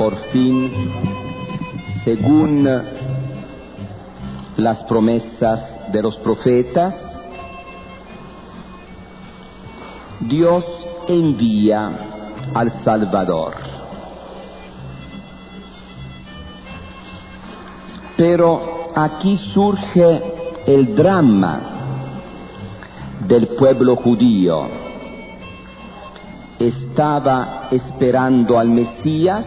por fin, según las promesas de los profetas, Dios envía al Salvador. Pero aquí surge el drama del pueblo judío. Estaba esperando al Mesías,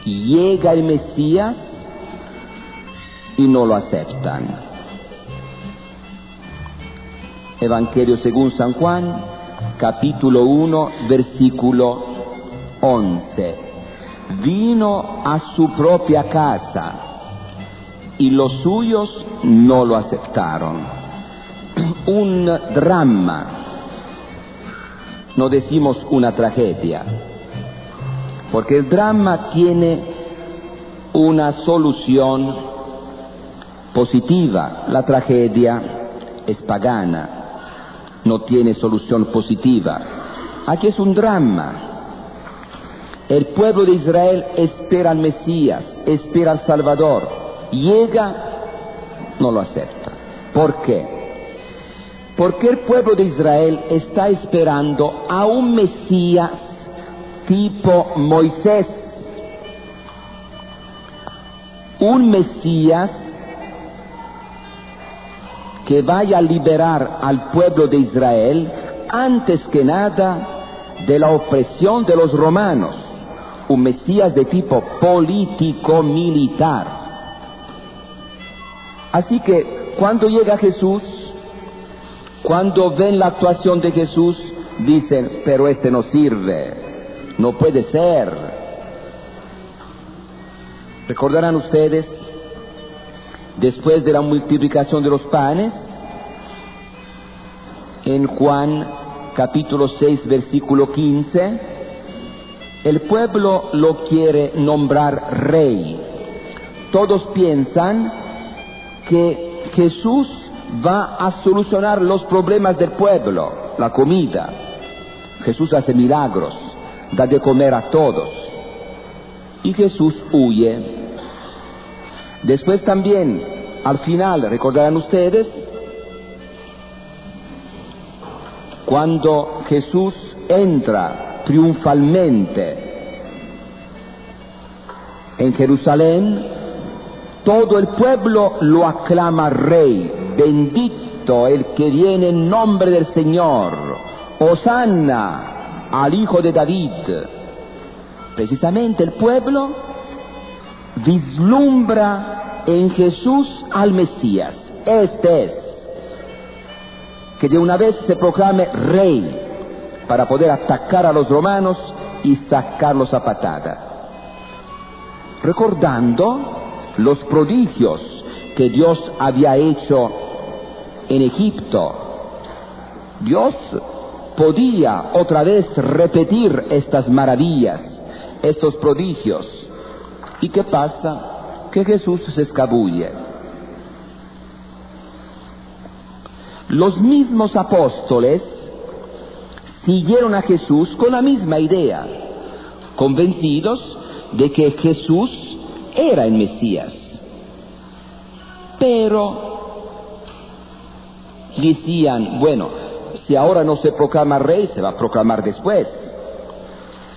llega el Mesías y no lo aceptan. Evangelio según San Juan, capítulo 1, versículo 11. Vino a su propia casa y los suyos no lo aceptaron. Un drama, no decimos una tragedia, porque el drama tiene una solución positiva. La tragedia es pagana, no tiene solución positiva. Aquí es un drama. El pueblo de Israel espera al Mesías, espera al Salvador. Llega, no lo acepta. ¿Por qué? Porque el pueblo de Israel está esperando a un Mesías tipo Moisés. Un Mesías que vaya a liberar al pueblo de Israel antes que nada de la opresión de los romanos. Un Mesías de tipo político-militar. Así que cuando llega Jesús, cuando ven la actuación de Jesús, dicen, pero este no sirve, no puede ser. ¿Recordarán ustedes, después de la multiplicación de los panes, en Juan capítulo 6, versículo 15, el pueblo lo quiere nombrar rey? Todos piensan que Jesús va a solucionar los problemas del pueblo, la comida. Jesús hace milagros, da de comer a todos. Y Jesús huye. Después también, al final, recordarán ustedes, cuando Jesús entra triunfalmente en Jerusalén, todo el pueblo lo aclama rey. Bendito el que viene en nombre del Señor, Hosanna al Hijo de David. Precisamente el pueblo vislumbra en Jesús al Mesías. Este es, que de una vez se proclame rey para poder atacar a los romanos y sacarlos a patada. Recordando los prodigios que Dios había hecho en Egipto, Dios podía otra vez repetir estas maravillas, estos prodigios. ¿Y qué pasa? Que Jesús se escabulle. Los mismos apóstoles siguieron a Jesús con la misma idea, convencidos de que Jesús era el Mesías. Pero decían, bueno, si ahora no se proclama rey, se va a proclamar después.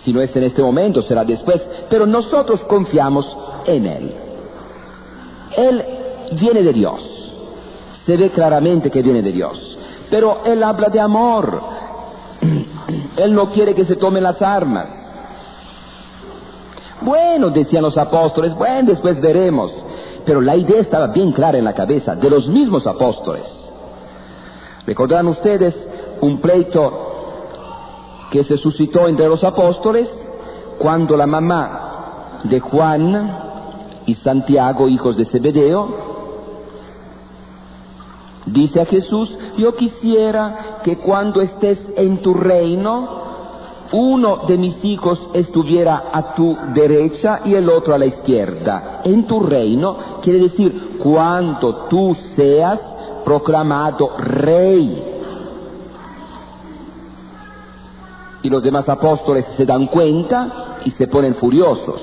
Si no es en este momento, será después. Pero nosotros confiamos en Él. Él viene de Dios. Se ve claramente que viene de Dios. Pero Él habla de amor. Él no quiere que se tomen las armas. Bueno, decían los apóstoles, bueno, después veremos. Pero la idea estaba bien clara en la cabeza de los mismos apóstoles. ¿Recordarán ustedes un pleito que se suscitó entre los apóstoles cuando la mamá de Juan y Santiago, hijos de Zebedeo, dice a Jesús, yo quisiera que cuando estés en tu reino, uno de mis hijos estuviera a tu derecha y el otro a la izquierda? En tu reino quiere decir cuando tú seas proclamado rey. Y los demás apóstoles se dan cuenta y se ponen furiosos,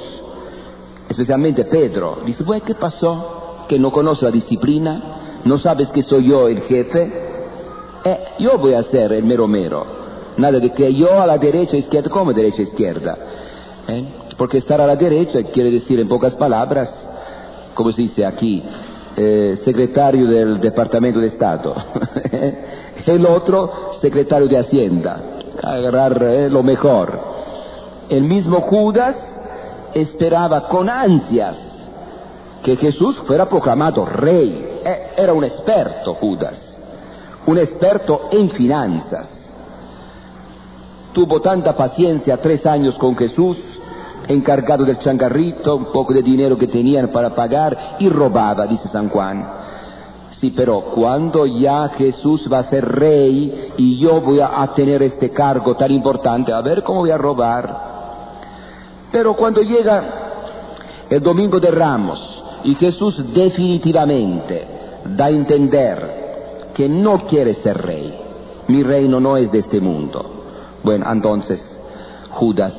especialmente Pedro. Dice, bueno, ¿qué pasó? ¿Que no conoce la disciplina? ¿No sabes que soy yo el jefe? Yo voy a ser el mero mero. Nada de que yo a la derecha, izquierda. ¿Cómo derecha, izquierda? Porque estar a la derecha quiere decir, en pocas palabras, como se dice aquí, secretario del Departamento de Estado. El otro, secretario de Hacienda. Agarrar lo mejor. El mismo Judas esperaba con ansias que Jesús fuera proclamado rey. Era un experto Judas, un experto en finanzas. Tuvo tanta paciencia, 3 años con Jesús, encargado del changarrito, un poco de dinero que tenían para pagar, y robaba, dice San Juan. Sí, pero cuando ya Jesús va a ser rey y yo voy a tener este cargo tan importante, a ver cómo voy a robar. Pero cuando llega el Domingo de Ramos y Jesús definitivamente da a entender que no quiere ser rey, mi reino no es de este mundo. Bueno, entonces Judas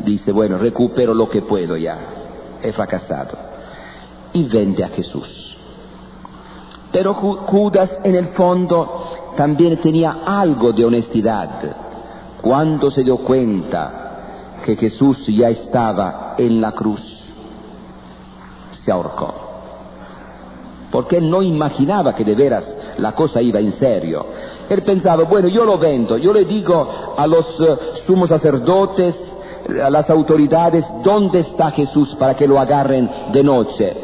dice, bueno, recupero lo que puedo ya, he fracasado, y vende a Jesús. Pero Judas en el fondo también tenía algo de honestidad. Cuando se dio cuenta que Jesús ya estaba en la cruz, se ahorcó. Porque él no imaginaba que de veras la cosa iba en serio. Él pensaba, bueno, yo lo vendo, yo le digo a los sumos sacerdotes, a las autoridades, ¿dónde está Jesús para que lo agarren de noche?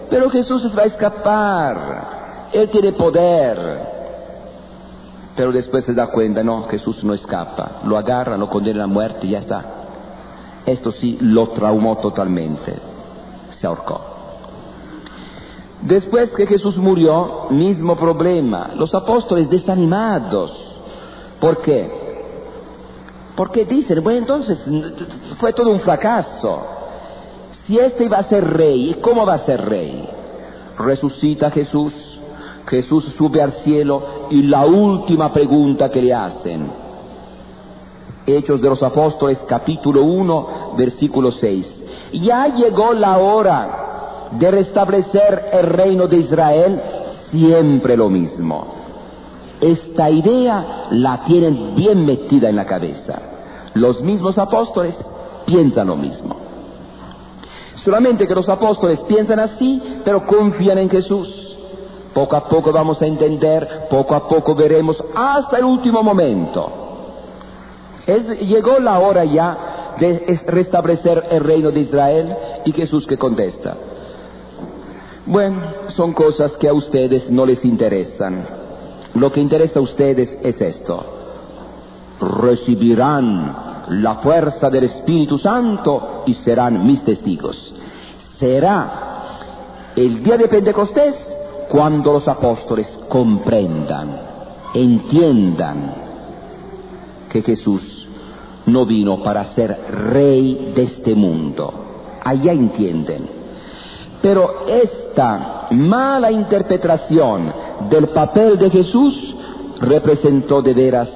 Pero Jesús se va a escapar, él tiene poder. Pero después se da cuenta, no, Jesús no escapa, lo agarran, lo condenan a muerte y ya está. Esto sí lo traumó totalmente, se ahorcó. Después que Jesús murió, mismo problema, los apóstoles desanimados. ¿Por qué? Porque dicen, bueno, entonces fue todo un fracaso. Si este iba a ser rey, ¿cómo va a ser rey? Resucita Jesús, Jesús sube al cielo y la última pregunta que le hacen, Hechos de los Apóstoles, capítulo 1, versículo 6. Ya llegó la hora de restablecer el reino de Israel, siempre lo mismo. Esta idea la tienen bien metida en la cabeza. Los mismos apóstoles piensan lo mismo. Solamente que los apóstoles piensan así, pero confían en Jesús. Poco a poco vamos a entender, poco a poco veremos, hasta el último momento. Llegó la hora ya de restablecer el reino de Israel, y Jesús que contesta. Bueno, son cosas que a ustedes no les interesan. Lo que interesa a ustedes es esto: recibirán la fuerza del Espíritu Santo y serán mis testigos. Será el día de Pentecostés cuando los apóstoles comprendan, entiendan que Jesús no vino para ser rey de este mundo. Allá entienden. Pero esta mala interpretación del papel de Jesús representó de veras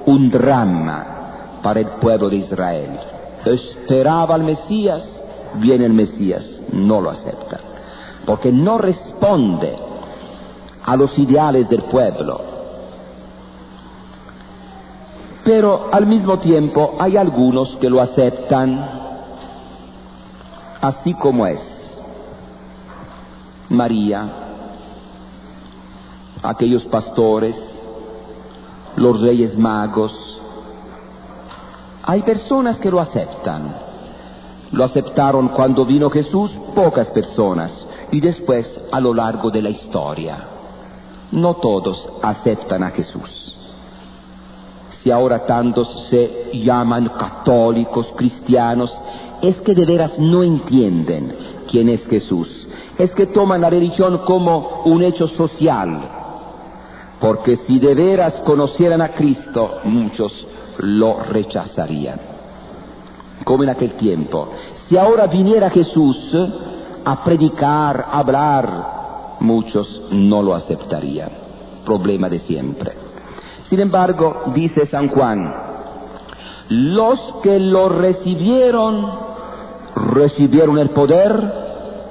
un drama para el pueblo de Israel. Esperaba al Mesías, viene el Mesías, no lo aceptan, porque no responde a los ideales del pueblo. Pero al mismo tiempo hay algunos que lo aceptan así como es. María, aquellos pastores, los reyes magos. Hay personas que lo aceptan. Lo aceptaron cuando vino Jesús, pocas personas, y después a lo largo de la historia. No todos aceptan a Jesús. Si ahora tantos se llaman católicos, cristianos, es que de veras no entienden quién es Jesús. Es que toman la religión como un hecho social. Porque si de veras conocieran a Cristo, muchos lo rechazarían. Como en aquel tiempo. Si ahora viniera Jesús a predicar, a hablar, muchos no lo aceptarían. Problema de siempre. Sin embargo, dice San Juan, los que lo recibieron recibieron el poder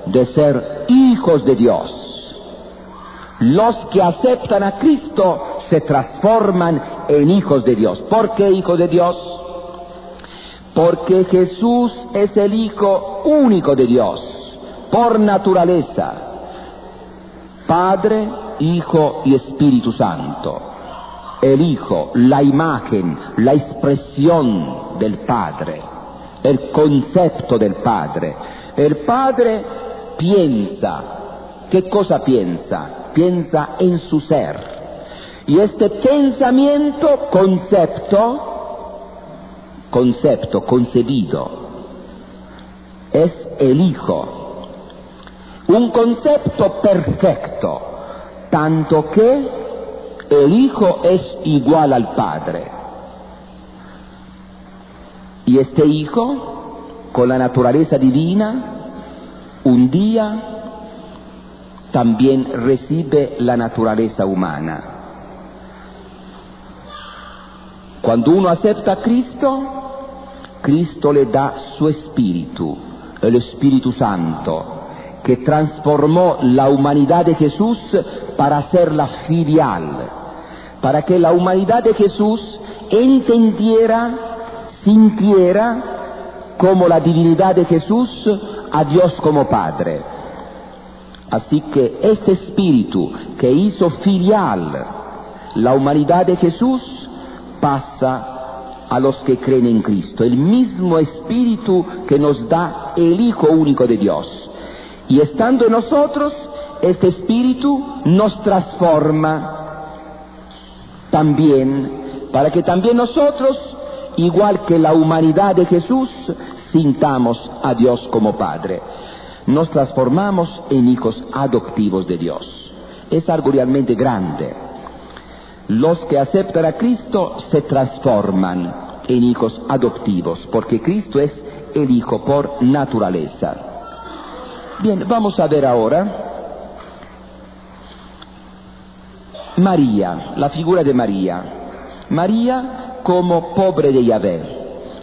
de ser hijos de Dios. Los que aceptan a Cristo se transforman en hijos de Dios. ¿Por qué hijos de Dios? Porque Jesús es el Hijo único de Dios, por naturaleza. Padre, Hijo y Espíritu Santo. El Hijo, la imagen, la expresión del Padre, el concepto del Padre. El Padre piensa. ¿Qué cosa piensa? Piensa en su ser. Y este pensamiento, concebido, es el Hijo. Un concepto perfecto, tanto que el Hijo es igual al Padre. Y este Hijo, con la naturaleza divina, un día también recibe la naturaleza humana. Cuando uno acepta a Cristo, Cristo le da su Espíritu, el Espíritu Santo, que transformó la humanidad de Jesús para hacerla filial, para que la humanidad de Jesús entendiera, sintiera como la divinidad de Jesús a Dios como Padre. Así que este Espíritu que hizo filial la humanidad de Jesús pasa a los que creen en Cristo, el mismo Espíritu que nos da el Hijo único de Dios. Y estando en nosotros, este Espíritu nos transforma también, para que también nosotros, igual que la humanidad de Jesús, sintamos a Dios como Padre. Nos transformamos en hijos adoptivos de Dios. Es algo realmente grande. Los que aceptan a Cristo se transforman en hijos adoptivos, porque Cristo es el Hijo por naturaleza. Bien, vamos a ver ahora María, la figura de María. María como pobre de Yahvé.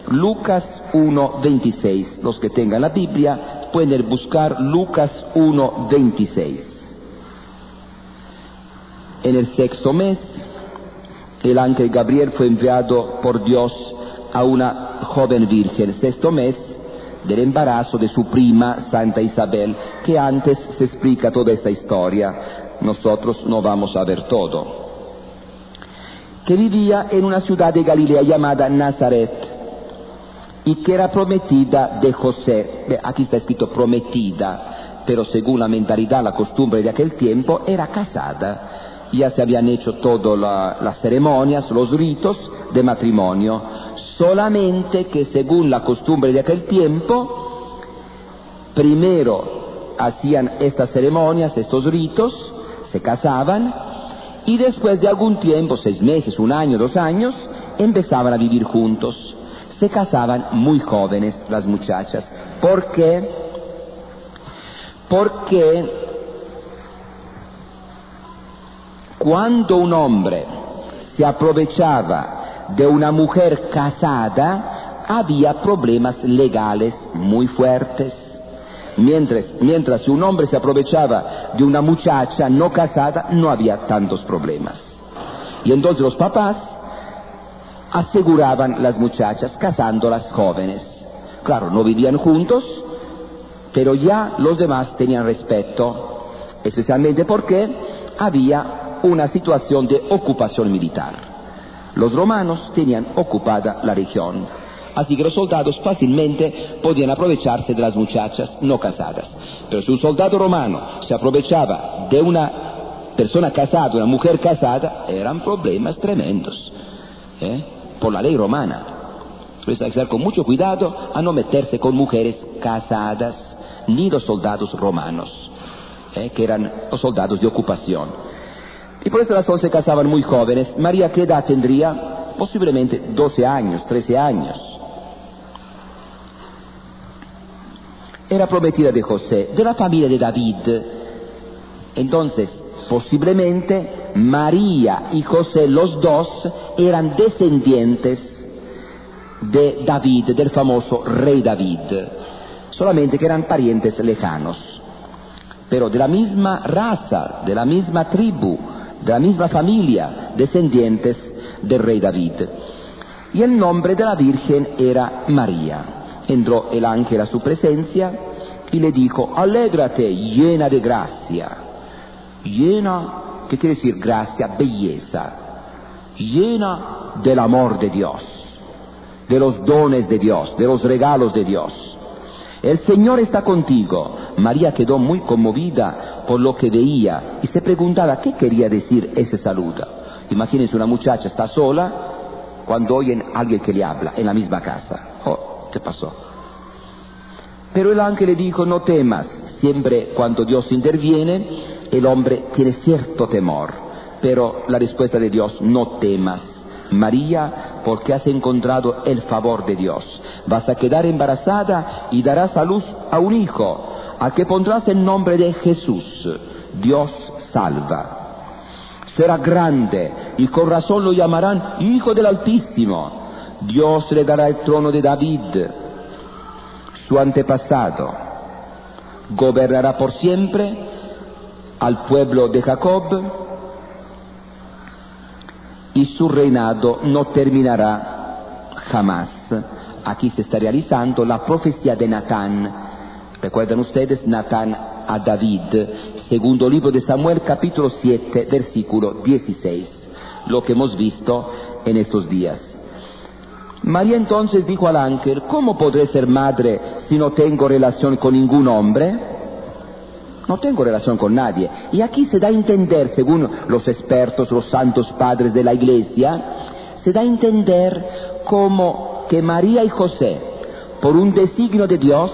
Lucas 1:26. Los que tengan la Biblia pueden buscar Lucas 1:26. En el 6º mes, el ángel Gabriel fue enviado por Dios a una joven virgen. El 6º mes del embarazo de su prima Santa Isabel, que antes se explica toda esta historia. Nosotros no vamos a ver todo. Que vivía en una ciudad de Galilea llamada Nazaret, y que era prometida de José. Aquí está escrito prometida, pero según la mentalidad, la costumbre de aquel tiempo, era casada. Ya se habían hecho todas las ceremonias, los ritos de matrimonio, solamente que según la costumbre de aquel tiempo, primero hacían estas ceremonias, estos ritos, se casaban, y después de algún tiempo, 6 meses, 1 año, 2 años, empezaban a vivir juntos. Se casaban muy jóvenes las muchachas. ¿Por qué? Porque cuando un hombre se aprovechaba de una mujer casada, había problemas legales muy fuertes. Mientras si un hombre se aprovechaba de una muchacha no casada, no había tantos problemas. Y entonces los papás aseguraban las muchachas casándolas jóvenes. Claro, no vivían juntos, pero ya los demás tenían respeto, especialmente porque había una situación de ocupación militar. Los romanos tenían ocupada la región, así que los soldados fácilmente podían aprovecharse de las muchachas no casadas. Pero si un soldado romano se aprovechaba de una persona casada, una mujer casada, eran problemas tremendos, por la ley romana. Entonces hay que estar con mucho cuidado a no meterse con mujeres casadas, ni los soldados romanos, que eran los soldados de ocupación. Y por esta razón se casaban muy jóvenes. María, ¿qué edad tendría? Posiblemente 12 años, 13 años. Era prometida de José, de la familia de David. Entonces, posiblemente María y José, los dos, eran descendientes de David, del famoso rey David. solamente que eran parientes lejanos, pero de la misma raza, de la misma tribu, de la misma familia, descendientes del rey David. Y el nombre de la Virgen era María. Entró el ángel a su presencia y le dijo: alégrate, llena de gracia. Llena, ¿qué quiere decir gracia? Belleza. Llena del amor de Dios, de los dones de Dios, de los regalos de Dios. El Señor está contigo. María quedó muy conmovida por lo que veía y se preguntaba qué quería decir ese saludo. Imagínense, una muchacha está sola cuando oyen a alguien que le habla en la misma casa. Oh, ¿qué pasó? Pero el ángel le dijo: no temas. Siempre cuando Dios interviene, el hombre tiene cierto temor, pero la respuesta de Dios: no temas, María, porque has encontrado el favor de Dios. Vas a quedar embarazada y darás a luz a un hijo, al que pondrás el nombre de Jesús. Dios salva. Será grande y con razón lo llamarán Hijo del Altísimo. Dios le dará el trono de David, su antepasado. Gobernará por siempre al pueblo de Jacob y su reinado no terminará jamás. Aquí se está realizando la profecía de Natán. ¿Recuerdan ustedes? Natán a David, segundo libro de Samuel, capítulo 7, versículo 16, lo que hemos visto en estos días. María entonces dijo al ángel: ¿cómo podré ser madre si no tengo relación con ningún hombre? No tengo relación con nadie. Y aquí se da a entender, según los expertos, los santos padres de la Iglesia, se da a entender como que María y José, por un designio de Dios,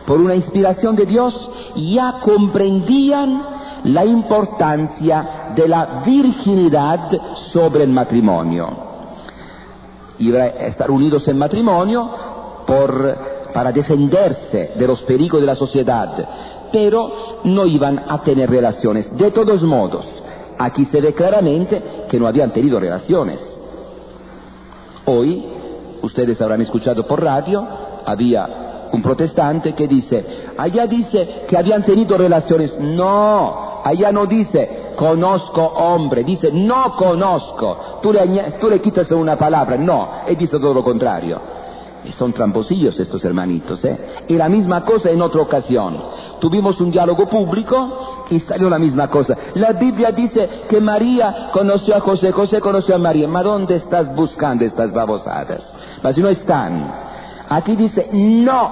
por una inspiración de Dios, ya comprendían la importancia de la virginidad sobre el matrimonio. Iba a estar unidos en matrimonio para defenderse de los peligros de la sociedad, pero no iban a tener relaciones. De todos modos, aquí se ve claramente que no habían tenido relaciones. Hoy, ustedes habrán escuchado por radio, había un protestante que dice: allá dice que habían tenido relaciones. No, allá no dice conozco hombre, dice no conozco. Tú le quitas una palabra, no, y dice todo lo contrario. Y son tramposillos estos hermanitos, ¿eh? Y la misma cosa en otra ocasión. Tuvimos un diálogo público y salió la misma cosa. La Biblia dice que María conoció a José, José conoció a María. ¿Ma dónde estás buscando estas babosadas? Mas si no están. Aquí dice no,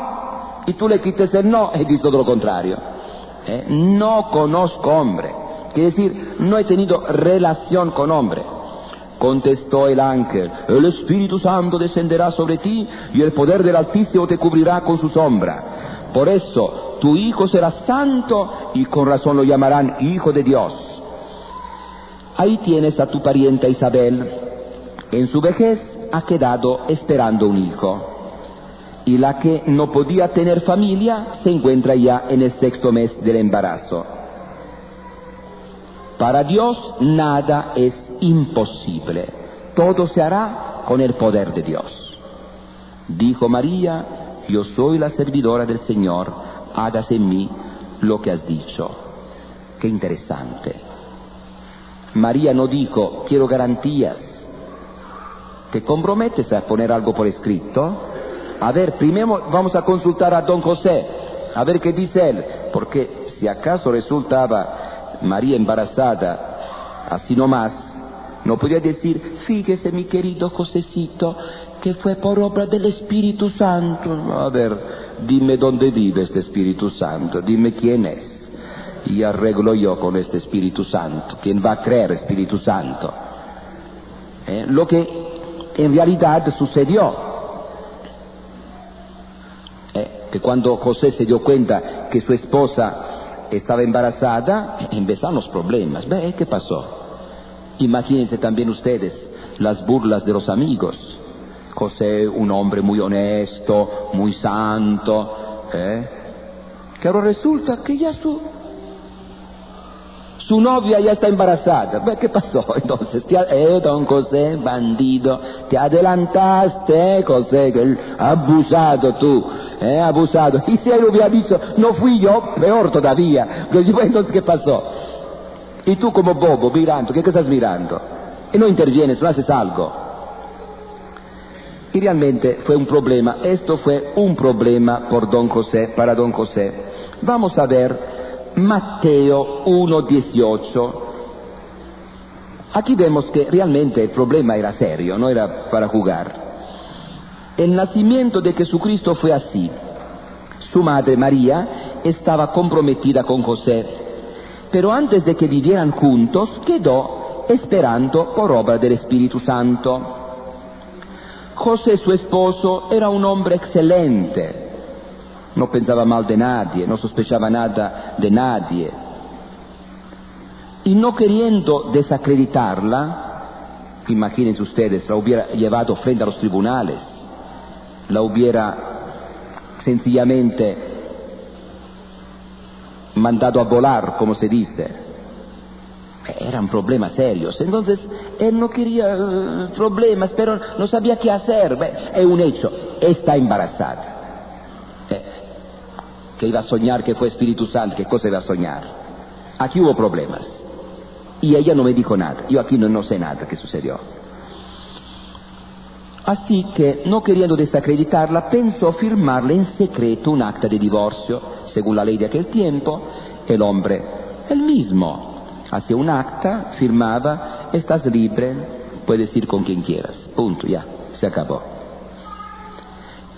y tú le quites el no y dices todo lo contrario. No conozco hombre, quiere decir no he tenido relación con hombre. Contestó el ángel: el Espíritu Santo descenderá sobre ti y el poder del Altísimo te cubrirá con su sombra. Por eso tu hijo será santo y con razón lo llamarán Hijo de Dios. Ahí tienes a tu parienta Isabel. En su vejez ha quedado esperando un hijo. Y la que no podía tener familia se encuentra ya en el 6º mes del embarazo. Para Dios nada es imposible. Todo se hará con el poder de Dios. Dijo María: yo soy la servidora del Señor, hágase en mí lo que has dicho. Qué interesante. María no dijo: quiero garantías. ¿Te comprometes a poner algo por escrito? A ver, primero vamos a consultar a don José, a ver qué dice él, porque si acaso resultaba María embarazada así nomás, no podía decir: fíjese mi querido Josecito, que fue por obra del Espíritu Santo. A ver, dime dónde vive este Espíritu Santo, dime quién es, y arreglo yo con este Espíritu Santo. ¿Quién va a creer Espíritu Santo? Lo que en realidad sucedió. Que cuando José se dio cuenta que su esposa estaba embarazada, empezaron los problemas. ¿Qué pasó? Imagínense también ustedes las burlas de los amigos. José, un hombre muy honesto, muy santo, que ahora resulta que ya su novia ya está embarazada. ¿Qué pasó? Entonces, don José, bandido, te adelantaste, José, abusado tú. abusado. Y si él hubiera dicho, no fui yo, peor todavía. Pero dice, entonces, ¿qué pasó? Y tú como bobo, mirando, ¿qué estás mirando? Y no intervienes, no haces algo. Y realmente fue un problema. Esto fue un problema para don José. Vamos a ver Mateo 1:18. Aquí vemos que realmente el problema era serio, no era para jugar. El nacimiento de Jesucristo fue así. Su madre María estaba comprometida con José, pero antes de que vivieran juntos quedó esperando por obra del Espíritu Santo. José, su esposo, era un hombre excelente, no pensaba mal de nadie, no sospechaba nada de nadie. Y no queriendo desacreditarla, imagínense ustedes, la hubiera llevado frente a los tribunales, la hubiera sencillamente mandado a volar, como se dice. Eran problemas serios. Entonces, él no quería problemas, pero no sabía qué hacer. Es un hecho, está embarazada. Que iba a soñar que fue Espíritu Santo, ¿qué cosa iba a soñar? Aquí hubo problemas. Y ella no me dijo nada. Yo aquí no sé nada que sucedió. Así que, no queriendo desacreditarla, pensó firmarle en secreto un acta de divorcio. Según la ley de aquel tiempo, el hombre, él mismo, hacía un acta, firmaba, estás libre, puedes ir con quien quieras. Punto, ya, se acabó.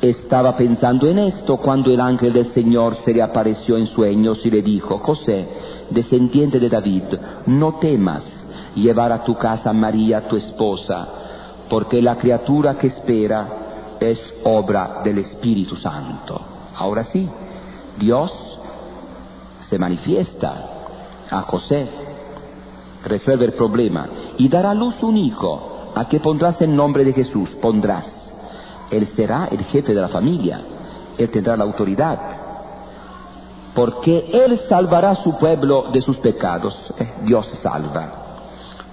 Estaba pensando en esto cuando el ángel del Señor se le apareció en sueños y le dijo, José, descendiente de David, no temas llevar a tu casa a María, tu esposa, porque la criatura que espera es obra del Espíritu Santo. Ahora sí, Dios se manifiesta a José, resuelve el problema y dará a luz un hijo, a que pondrás el nombre de Jesús, pondrás. Él será el jefe de la familia, él tendrá la autoridad, porque él salvará a su pueblo de sus pecados. Dios salva.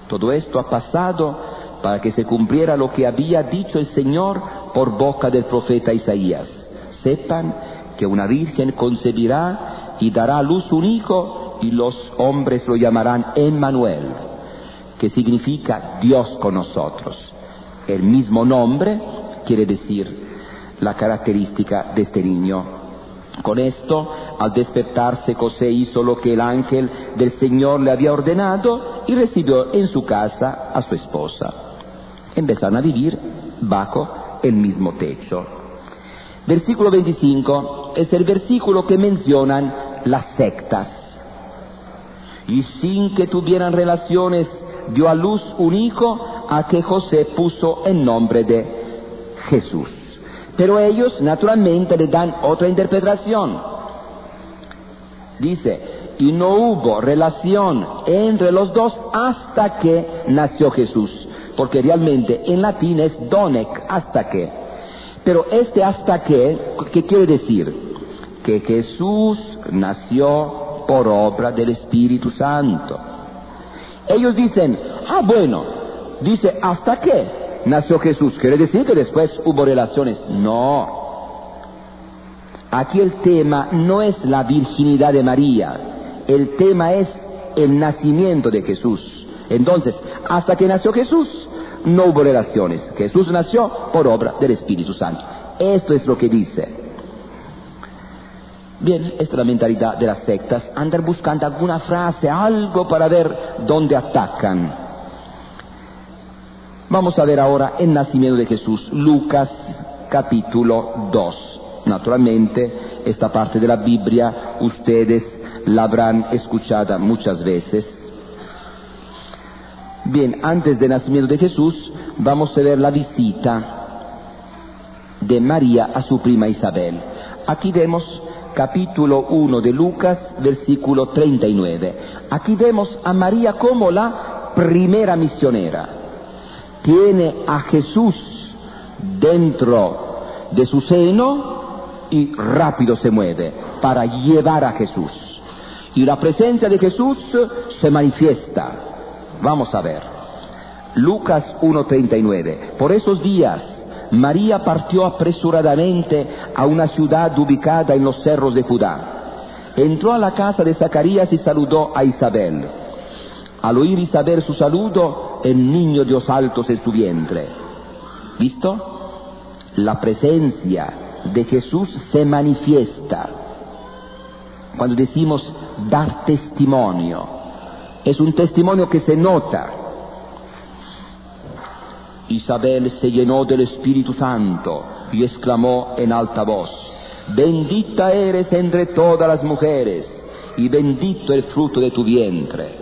Todo esto ha pasado para que se cumpliera lo que había dicho el Señor por boca del profeta Isaías. Sepan que una virgen concebirá y dará a luz un hijo, y los hombres lo llamarán Emmanuel, que significa Dios con nosotros. El mismo nombre quiere decir la característica de este niño. Con esto, al despertarse, José hizo lo que el ángel del Señor le había ordenado y recibió en su casa a su esposa. Empezaron a vivir bajo el mismo techo. Versículo 25 es el versículo que mencionan las sectas. Y sin que tuvieran relaciones, dio a luz un hijo, a que José puso el nombre de Jesús. Pero ellos naturalmente le dan otra interpretación. Dice, y no hubo relación entre los dos hasta que nació Jesús. Porque realmente en latín es donec, hasta que. Pero este hasta que, ¿qué quiere decir? Que Jesús nació por obra del Espíritu Santo. Ellos dicen, bueno, dice hasta que nació Jesús, quiere decir que después hubo relaciones. No. Aquí el tema no es la virginidad de María, el tema es el nacimiento de Jesús. Entonces, hasta que nació Jesús, no hubo relaciones. Jesús nació por obra del Espíritu Santo. Esto es lo que dice. Bien, esta es la mentalidad de las sectas, andar buscando alguna frase, algo para ver dónde atacan. Vamos a ver ahora el nacimiento de Jesús, Lucas capítulo 2. Naturalmente, esta parte de la Biblia ustedes la habrán escuchado muchas veces. Bien, antes del nacimiento de Jesús, vamos a ver la visita de María a su prima Isabel. Aquí vemos capítulo 1 de Lucas, versículo 39. Aquí vemos a María como la primera misionera. Tiene a Jesús dentro de su seno y rápido se mueve para llevar a Jesús. Y la presencia de Jesús se manifiesta. Vamos a ver. Lucas 1:39. Por esos días María partió apresuradamente a una ciudad ubicada en los cerros de Judá. Entró a la casa de Zacarías y saludó a Isabel. Al oír Isabel su saludo, el niño dio saltos en su vientre. ¿Visto? La presencia de Jesús se manifiesta. Cuando decimos dar testimonio, es un testimonio que se nota. Isabel se llenó del Espíritu Santo y exclamó en alta voz: bendita eres entre todas las mujeres y bendito el fruto de tu vientre.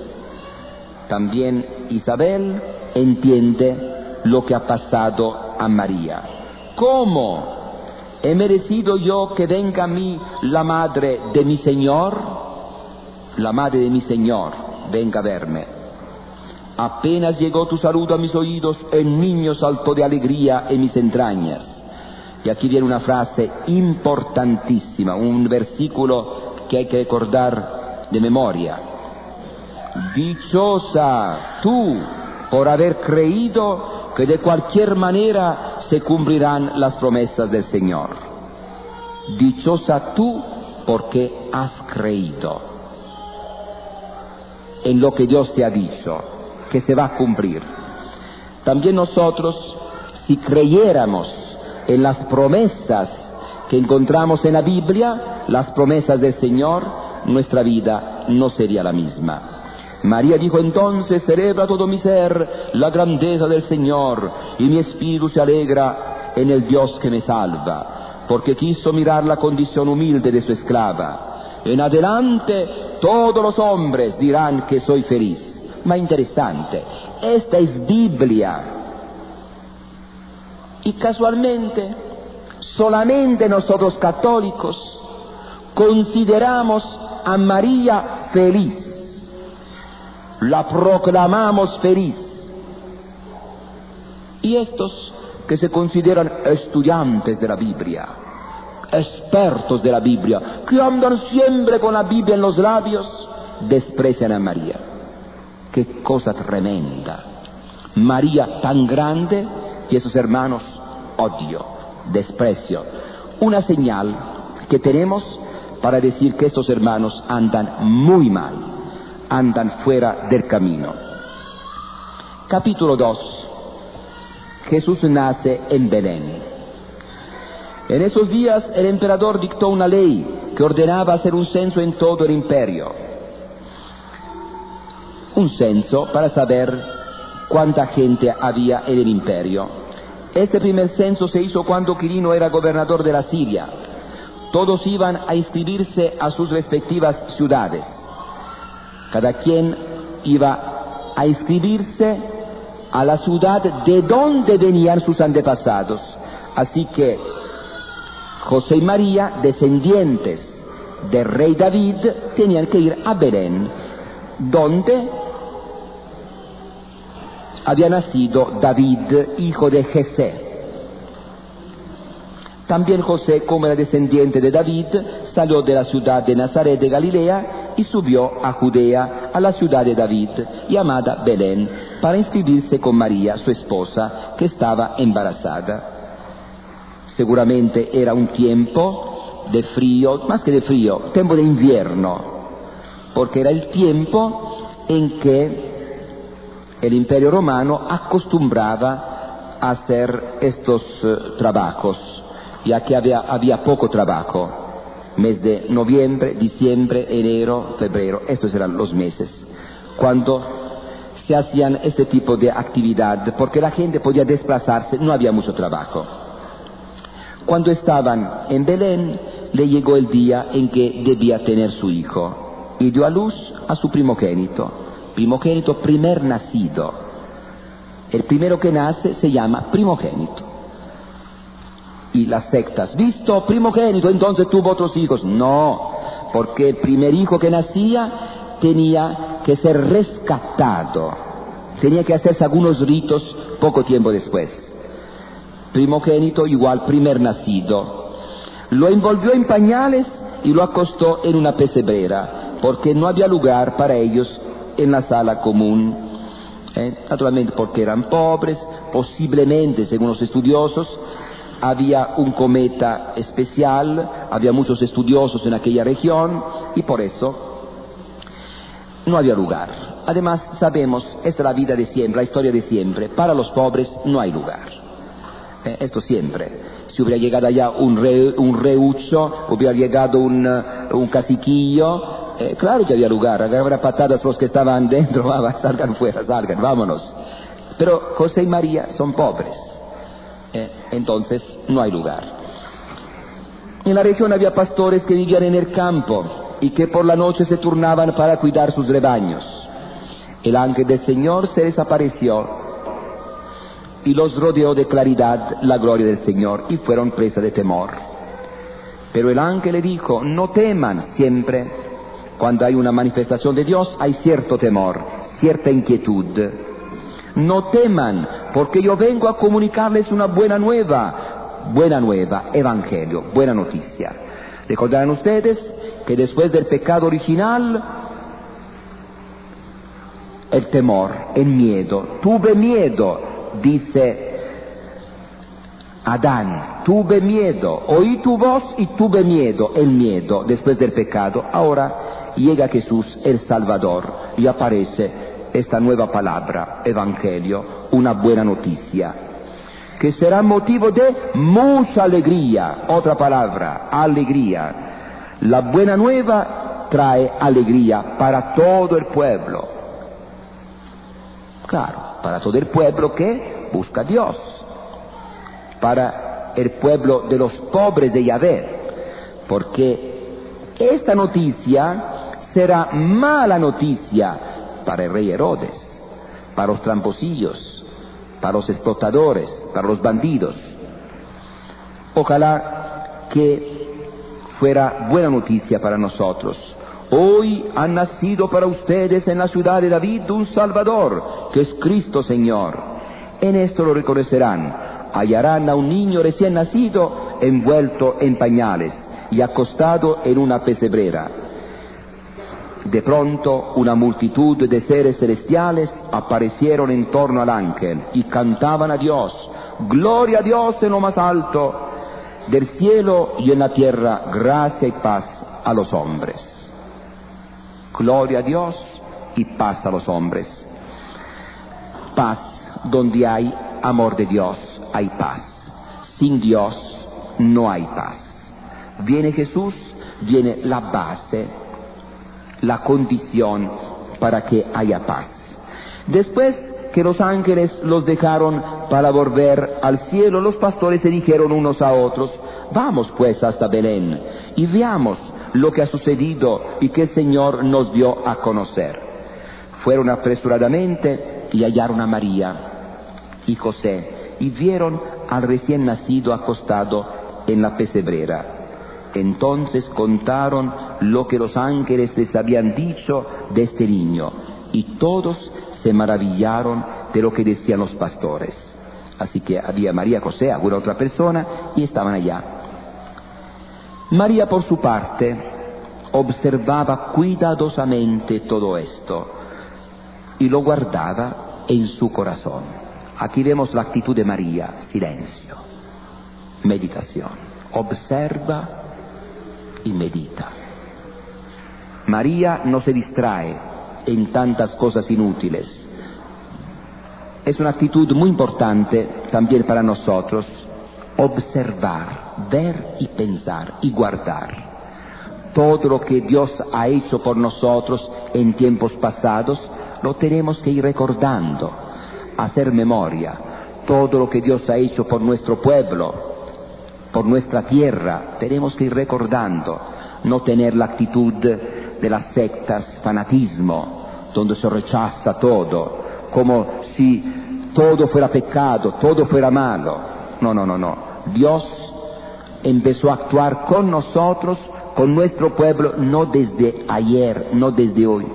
También Isabel entiende lo que ha pasado a María. ¿Cómo he merecido yo que venga a mí la madre de mi Señor? La madre de mi Señor, venga a verme. Apenas llegó tu saludo a mis oídos, el niño saltó de alegría en mis entrañas. Y aquí viene una frase importantísima, un versículo que hay que recordar de memoria. Dichosa tú por haber creído que de cualquier manera se cumplirán las promesas del Señor. Dichosa tú porque has creído en lo que Dios te ha dicho, que se va a cumplir. También nosotros, si creyéramos en las promesas que encontramos en la Biblia, las promesas del Señor, nuestra vida no sería la misma. María dijo entonces: celebra todo mi ser la grandeza del Señor, y mi espíritu se alegra en el Dios que me salva, porque quiso mirar la condición humilde de su esclava. En adelante todos los hombres dirán que soy feliz. Ma interesante, esta es Biblia. Y casualmente, solamente nosotros católicos consideramos a María feliz. La proclamamos feliz. Y estos que se consideran estudiantes de la Biblia, expertos de la Biblia, que andan siempre con la Biblia en los labios, desprecian a María. Qué cosa tremenda. María tan grande y esos hermanos odio, desprecio. Una señal que tenemos para decir que estos hermanos andan muy mal, andan fuera del camino. Capítulo 2. Jesús nace en Belén. En esos días el emperador dictó una ley que ordenaba hacer un censo en todo el imperio. Un censo para saber cuánta gente había en el imperio. Este primer censo se hizo cuando Quirino era gobernador de la Siria. Todos iban a inscribirse a sus respectivas ciudades. Cada quien iba a inscribirse a la ciudad de donde venían sus antepasados. Así que José y María, descendientes del rey David, tenían que ir a Belén, donde había nacido David, hijo de Jesé. También José, como era descendiente de David, salió de la ciudad de Nazaret de Galilea y subió a Judea, a la ciudad de David, llamada Belén, para inscribirse con María, su esposa, que estaba embarazada. Seguramente era un tiempo de frío, más que de frío, tiempo de invierno, porque era el tiempo en que el Imperio Romano acostumbraba a hacer estos trabajos, ya que había poco trabajo. Mes de noviembre, diciembre, enero, febrero, estos eran los meses cuando se hacían este tipo de actividad, porque la gente podía desplazarse, no había mucho trabajo. Cuando estaban en Belén, le llegó el día en que debía tener su hijo, y dio a luz a su primogénito, primer nacido. El primero que nace se llama primogénito. Y las sectas, visto primogénito, entonces tuvo otros hijos. No, porque el primer hijo que nacía tenía que ser rescatado, tenía que hacerse algunos ritos poco tiempo después. Primogénito igual primer nacido. Lo envolvió en pañales y lo acostó en una pesebrera, porque no había lugar para ellos en la sala común. Naturalmente porque eran pobres, posiblemente, según los estudiosos, había un cometa especial, había muchos estudiosos en aquella región y por eso no había lugar. Además, sabemos, esta es la vida de siempre, la historia de siempre. Para los pobres no hay lugar. Esto siempre. Si hubiera llegado allá un reucho, hubiera llegado un caciquillo, claro que había lugar, agarrar patadas los que estaban dentro, salgan fuera, salgan, vámonos. Pero José y María son pobres, entonces no hay lugar. En la región había pastores que vivían en el campo y que por la noche se turnaban para cuidar sus rebaños. El ángel del Señor se les apareció y los rodeó de claridad la gloria del Señor y fueron presa de temor. Pero el ángel le dijo: no teman. Siempre cuando hay una manifestación de Dios hay cierto temor, cierta inquietud. No teman, porque yo vengo a comunicarles una buena nueva, evangelio, buena noticia. Recordarán ustedes que después del pecado original, el temor, el miedo. Tuve miedo, dice Adán, tuve miedo, oí tu voz y tuve miedo, el miedo después del pecado. Ahora llega Jesús, el Salvador, y aparece esta nueva palabra, evangelio, una buena noticia, que será motivo de mucha alegría. Otra palabra, alegría. La buena nueva trae alegría para todo el pueblo. Claro, para todo el pueblo que busca a Dios, para el pueblo de los pobres de Yahvé, porque esta noticia será mala noticia para el rey Herodes, para los tramposillos, para los explotadores, para los bandidos. Ojalá que fuera buena noticia para nosotros. Hoy ha nacido para ustedes en la ciudad de David un Salvador, que es Cristo Señor. En esto lo reconocerán. Hallarán a un niño recién nacido envuelto en pañales y acostado en una pesebrera. De pronto una multitud de seres celestiales aparecieron en torno al ángel y cantaban a Dios: gloria a Dios en lo más alto del cielo y en la tierra gracia y paz a los hombres. Gloria a Dios y paz a los hombres. Paz, donde hay amor de Dios, hay paz. Sin Dios no hay paz. Viene Jesús, viene la base, la condición para que haya paz. Después que los ángeles los dejaron para volver al cielo, los pastores se dijeron unos a otros: vamos pues hasta Belén y veamos lo que ha sucedido y que el Señor nos dio a conocer. Fueron apresuradamente y hallaron a María y José y vieron al recién nacido acostado en la pesebrera. Entonces contaron lo que los ángeles les habían dicho de este niño, y todos se maravillaron de lo que decían los pastores. Así que había María, José, alguna otra persona, y estaban allá. María, por su parte, observaba cuidadosamente todo esto y lo guardaba en su corazón. Aquí vemos la actitud de María: silencio, meditación, observa y medita. María no se distrae en tantas cosas inútiles. Es una actitud muy importante también para nosotros: observar, ver y pensar y guardar. Todo lo que Dios ha hecho por nosotros en tiempos pasados lo tenemos que ir recordando, hacer memoria. Todo lo que Dios ha hecho por nuestro pueblo, por nuestra tierra, tenemos que ir recordando. No tener la actitud de las sectas, fanatismo, donde se rechaza todo, como si todo fuera pecado, todo fuera malo. No. Dios empezó a actuar con nosotros, con nuestro pueblo, no desde ayer, no desde hoy,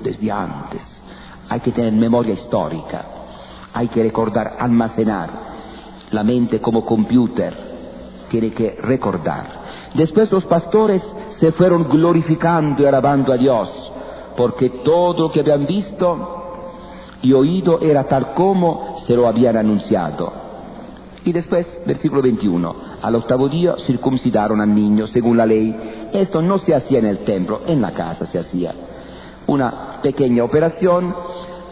desde antes. Hay que tener memoria histórica, hay que recordar, almacenar. La mente como computer tiene que recordar. Después los pastores se fueron glorificando y alabando a Dios, porque todo lo que habían visto y oído era tal como se lo habían anunciado. Y después, versículo 21, al octavo día circuncidaron al niño según la ley. Esto no se hacía en el templo, en la casa se hacía. Una pequeña operación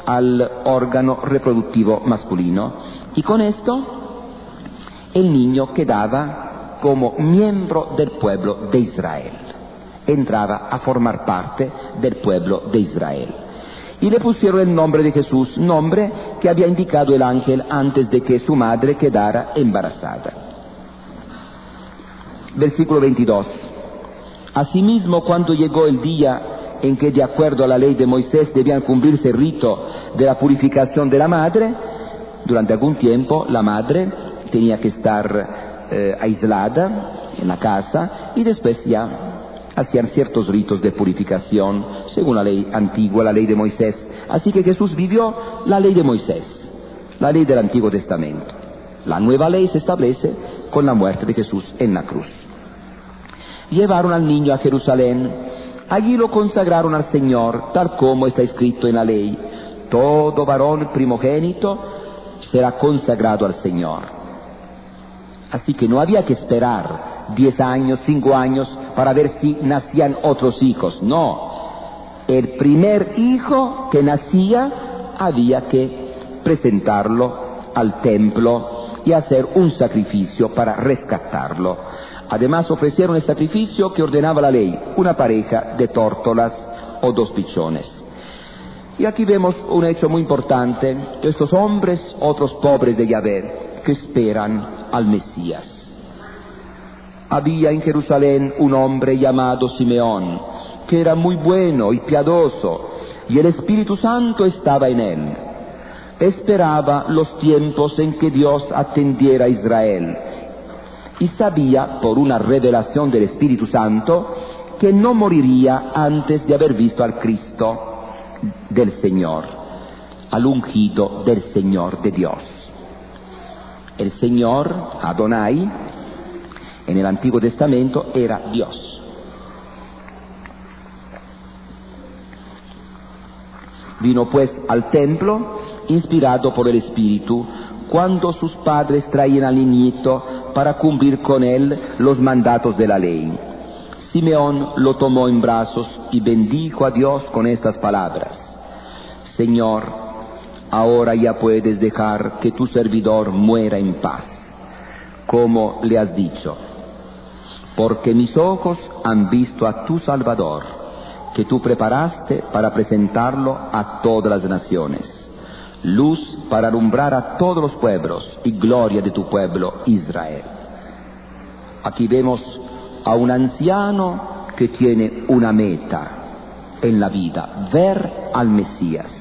al órgano reproductivo masculino. Y con esto, el niño quedaba como miembro del pueblo de Israel. Entraba a formar parte del pueblo de Israel. Y le pusieron el nombre de Jesús, nombre que había indicado el ángel antes de que su madre quedara embarazada. Versículo 22. Asimismo, cuando llegó el día en que, de acuerdo a la ley de Moisés, debían cumplirse el rito de la purificación de la madre, durante algún tiempo la madre tenía que estar aislada en la casa y después ya hacían ciertos ritos de purificación según la ley antigua, la ley de Moisés. Así que Jesús vivió la ley de Moisés, la ley del Antiguo Testamento. La nueva ley se establece con la muerte de Jesús en la cruz. Llevaron al niño a Jerusalén, allí lo consagraron al Señor, tal como está escrito en la ley. Todo varón primogénito será consagrado al Señor. Así que no había que esperar 10 años, 5 años, para ver si nacían otros hijos. No, el primer hijo que nacía había que presentarlo al templo y hacer un sacrificio para rescatarlo. Además ofrecieron el sacrificio que ordenaba la ley, una pareja de tórtolas o 2 pichones. Y aquí vemos un hecho muy importante, estos hombres, otros pobres de Yahvé, que esperan al Mesías. Había en Jerusalén un hombre llamado Simeón, que era muy bueno y piadoso, y el Espíritu Santo estaba en él. Esperaba los tiempos en que Dios atendiera a Israel, y sabía, por una revelación del Espíritu Santo, que no moriría antes de haber visto al Cristo del Señor, al ungido del Señor de Dios. El Señor, Adonai, en el Antiguo Testamento era Dios. Vino pues al templo, inspirado por el Espíritu, cuando sus padres traían al niñito para cumplir con él los mandatos de la ley. Simeón lo tomó en brazos y bendijo a Dios con estas palabras: Señor, ahora ya puedes dejar que tu servidor muera en paz, como le has dicho, porque mis ojos han visto a tu Salvador, que tú preparaste para presentarlo a todas las naciones, luz para alumbrar a todos los pueblos y gloria de tu pueblo Israel. Aquí vemos a un anciano que tiene una meta en la vida, ver al Mesías,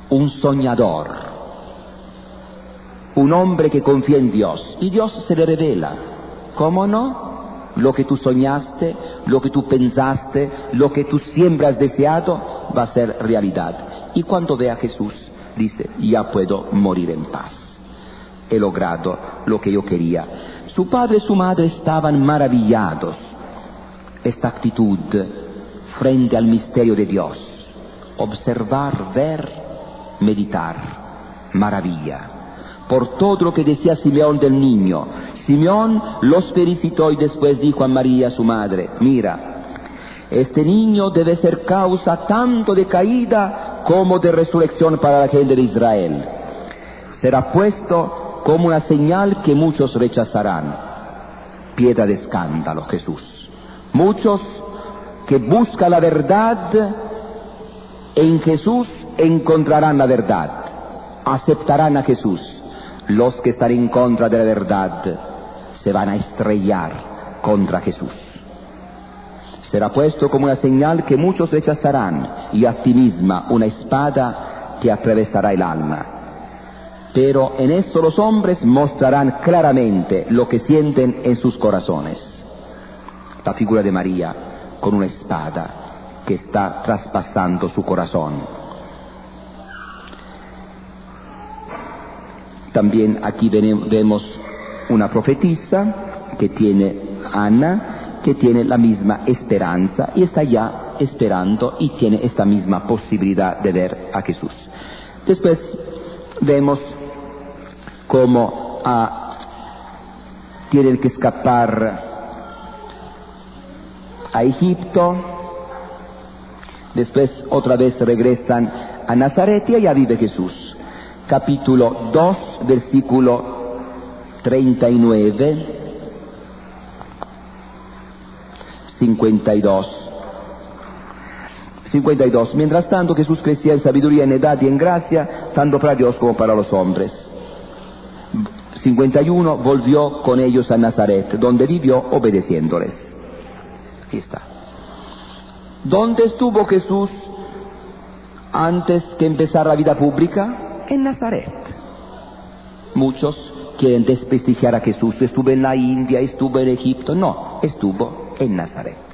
un soñador, un hombre que confía en Dios, y Dios se le revela. ¿Cómo no? Lo que tú soñaste, lo que tú pensaste, lo que tú siempre has deseado, va a ser realidad. Y cuando ve a Jesús, dice: ya puedo morir en paz. He logrado lo que yo quería. Su padre y su madre estaban maravillados. Esta actitud frente al misterio de Dios, observar, ver, meditar, maravilla. Por todo lo que decía Simeón del niño, Simeón los felicitó y después dijo a María, su madre: mira, este niño debe ser causa tanto de caída como de resurrección para la gente de Israel. Será puesto como una señal que muchos rechazarán. Piedra de escándalo, Jesús. Muchos que buscan la verdad en Jesús encontrarán la verdad, aceptarán a Jesús. Los que están en contra de la verdad se van a estrellar contra Jesús. Será puesto como una señal que muchos rechazarán, y a ti misma una espada te atravesará el alma. Pero en esto los hombres mostrarán claramente lo que sienten en sus corazones. La figura de María con una espada que está traspasando su corazón. También aquí vemos una profetisa que tiene Ana, que tiene la misma esperanza y está ya esperando y tiene esta misma posibilidad de ver a Jesús. Después vemos cómo tienen que escapar a Egipto, después otra vez regresan a Nazaret y allá vive Jesús. Capítulo 2, versículo 39, 52. Mientras tanto Jesús crecía en sabiduría, en edad y en gracia, tanto para Dios como para los hombres. 51. Volvió con ellos a Nazaret, donde vivió obedeciéndoles. Aquí está. ¿Dónde estuvo Jesús antes que empezar la vida pública? En Nazaret. Muchos quieren desprestigiar a Jesús. Estuvo en la India, estuvo en Egipto. No, estuvo en Nazaret.